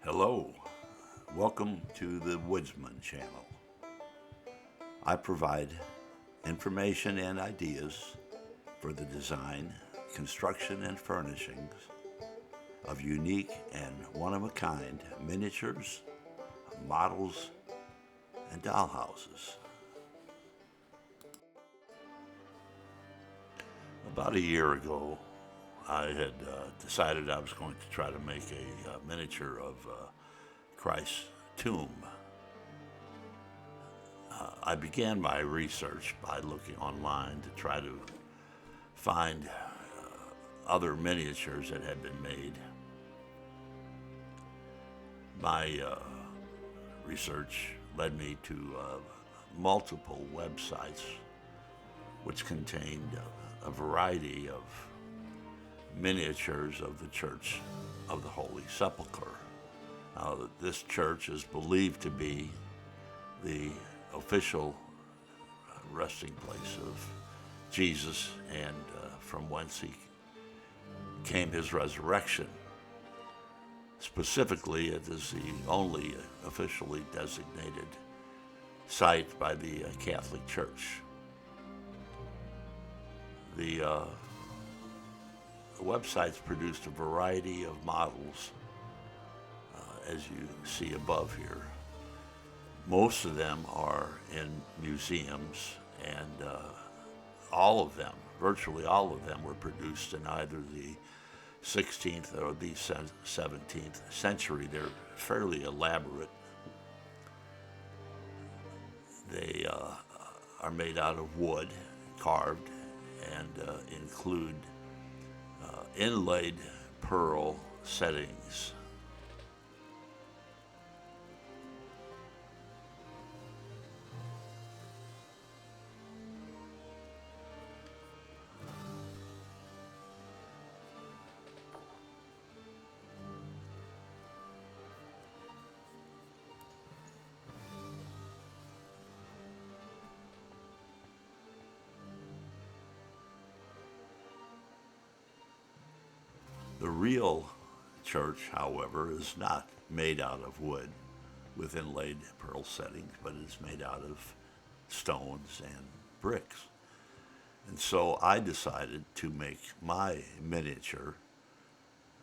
Hello, welcome to the Woodsman channel. I provide information and ideas for the design, construction, and furnishings of unique and one-of-a-kind miniatures, models, and dollhouses. About a year ago, I had decided I was going to try to make a miniature of Christ's tomb. I began my research by looking online to try to find other miniatures that had been made. My research led me to multiple websites which contained a variety of miniatures of the Church of the Holy Sepulcher. Now, this church is believed to be the official resting place of Jesus and from whence he came his resurrection. Specifically, it is the only officially designated site by the Catholic Church. The website's produced a variety of models, as you see above here. Most of them are in museums, and all of them, virtually all of them, were produced in either the 16th or the 17th century. They're fairly elaborate. They are made out of wood, carved, and include inlaid pearl settings. The real church, however, is not made out of wood with inlaid pearl settings, but it's made out of stones and bricks. And so I decided to make my miniature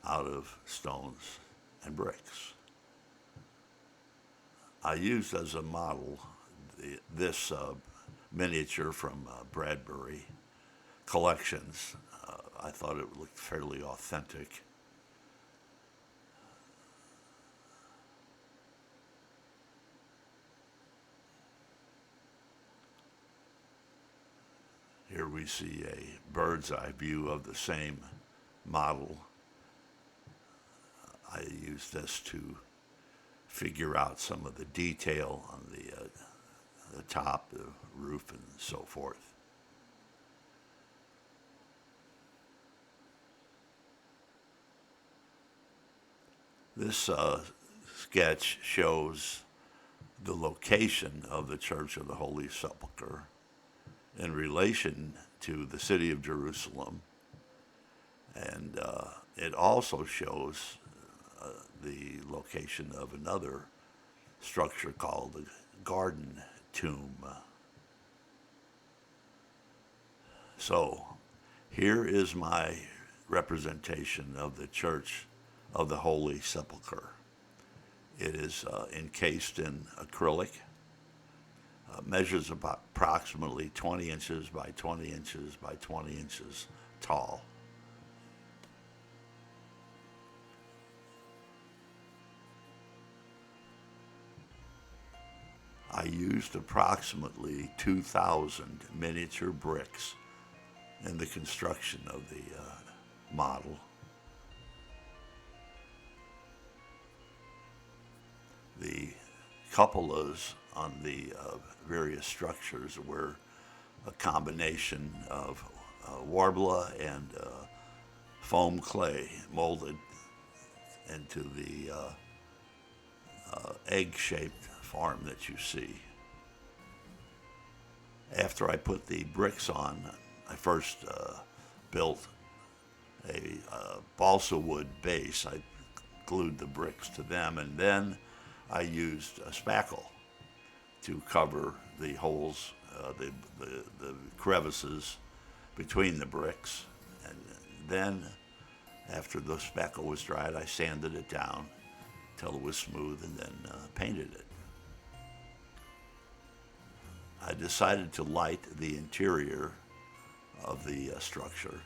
out of stones and bricks. I used as a model this miniature from Bradbury Collections. I thought it looked fairly authentic. Here we see a bird's eye view of the same model. I used this to figure out some of the detail on the top, the roof, and so forth. This sketch shows the location of the Church of the Holy Sepulcher in relation to the city of Jerusalem, and it also shows the location of another structure called the Garden Tomb. So here is my representation of the Church of the Holy Sepulcher. It is encased in acrylic, measures about approximately 20 inches by 20 inches by 20 inches tall. I used approximately 2,000 miniature bricks in the construction of the model. The cupolas on the various structures were a combination of warbler and foam clay molded into the egg-shaped form that you see. After I put the bricks on, I first built a balsa wood base. I glued the bricks to them, and then I used a spackle to cover the holes, the crevices between the bricks. And then, after the spackle was dried, I sanded it down till it was smooth and then painted it. I decided to light the interior of the structure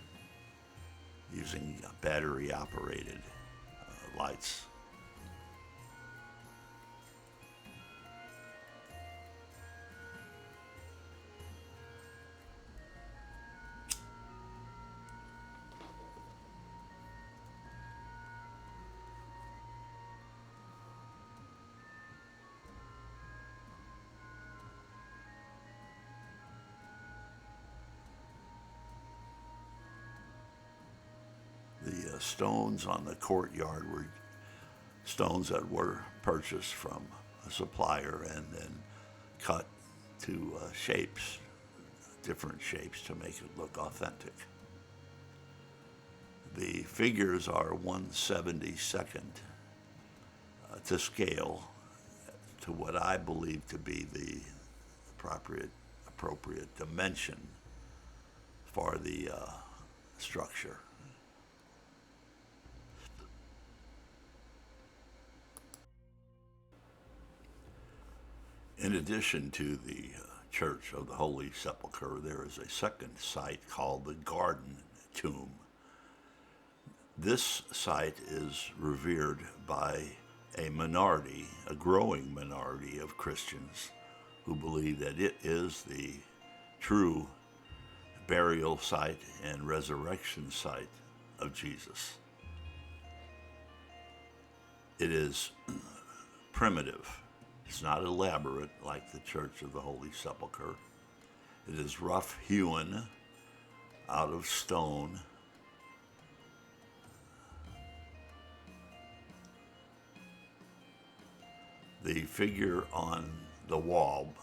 using battery-operated lights. The stones on the courtyard were stones that were purchased from a supplier and then cut to shapes, different shapes to make it look authentic. The figures are 1/72 to scale to what I believe to be the appropriate dimension for the structure. In addition to the Church of the Holy Sepulcher, there is a second site called the Garden Tomb. This site is revered by a minority, a growing minority of Christians who believe that it is the true burial site and resurrection site of Jesus. It is primitive. It's not elaborate like the Church of the Holy Sepulcher. It is rough-hewn out of stone. The figure on the wall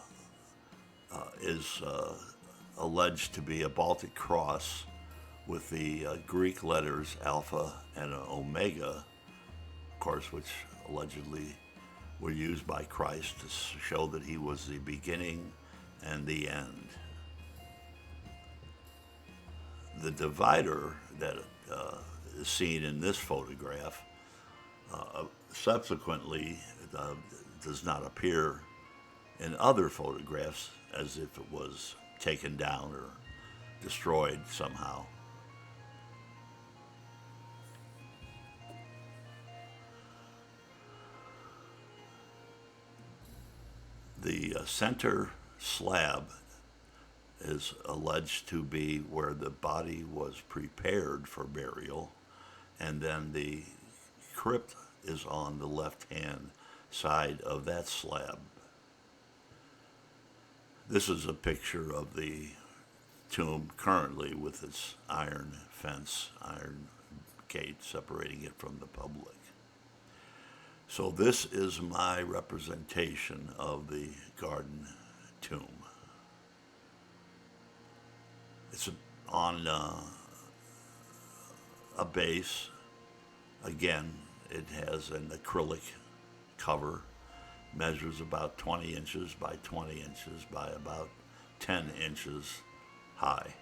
is alleged to be a Baltic cross with the Greek letters Alpha and Omega, of course, which allegedly were used by Christ to show that he was the beginning and the end. The divider that is seen in this photograph subsequently does not appear in other photographs as if it was taken down or destroyed somehow. The center slab is alleged to be where the body was prepared for burial, and then the crypt is on the left-hand side of that slab. This is a picture of the tomb currently with its iron fence, iron gate separating it from the public. So this is my representation of the Garden Tomb. It's on a base. Again, it has an acrylic cover, measures about 20 inches by 20 inches by about 10 inches high.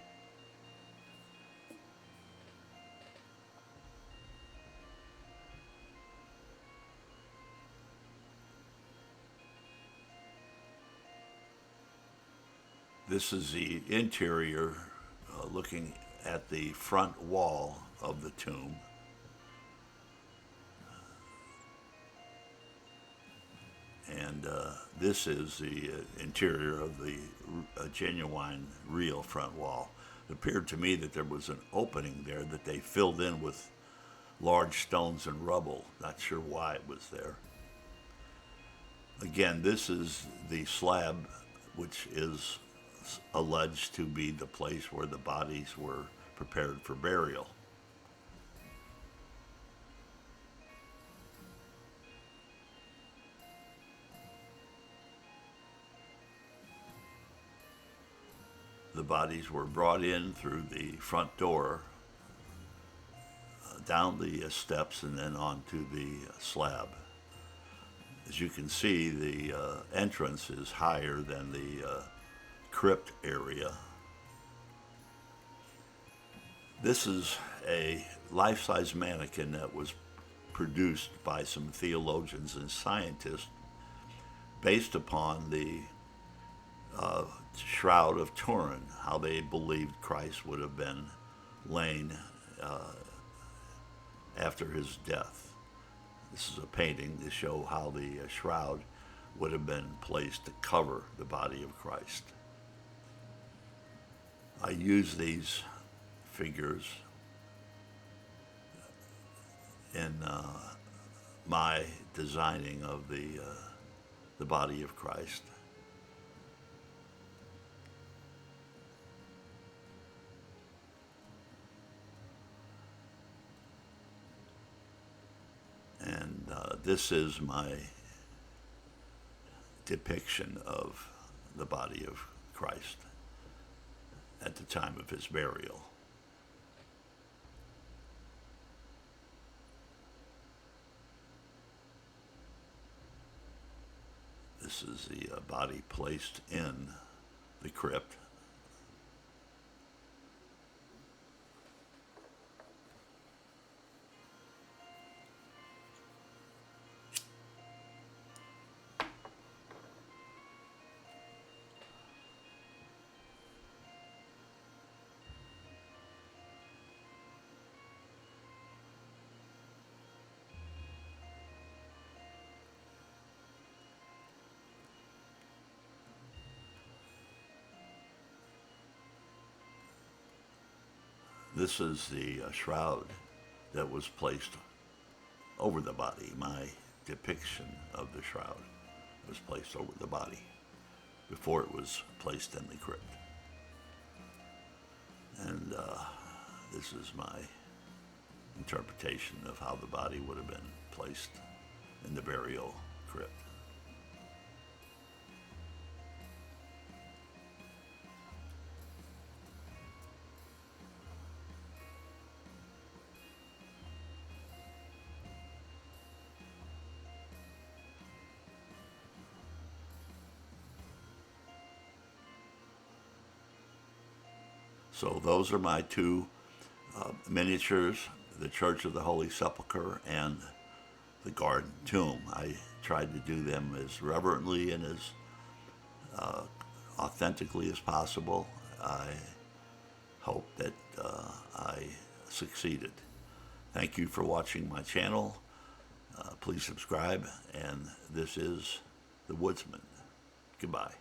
This is the interior, looking at the front wall of the tomb. And this is the interior of the genuine, real front wall. It appeared to me that there was an opening there that they filled in with large stones and rubble. Not sure why it was there. Again, this is the slab, which is alleged to be the place where the bodies were prepared for burial. The bodies were brought in through the front door down the steps and then onto the slab. As you can see, the entrance is higher than the crypt area. This is a life-size mannequin that was produced by some theologians and scientists based upon the Shroud of Turin, how they believed Christ would have been laid after his death. This is a painting to show how the shroud would have been placed to cover the body of Christ. I use these figures in my designing of the body of Christ. And this is my depiction of the body of Christ at the time of his burial. This is the body placed in the crypt. This is the shroud that was placed over the body. My depiction of the shroud was placed over the body before it was placed in the crypt. And this is my interpretation of how the body would have been placed in the burial crypt. So those are my two miniatures, the Church of the Holy Sepulcher and the Garden Tomb. I tried to do them as reverently and as authentically as possible. I hope that I succeeded. Thank you for watching my channel. Please subscribe, and this is The Woodsman. Goodbye.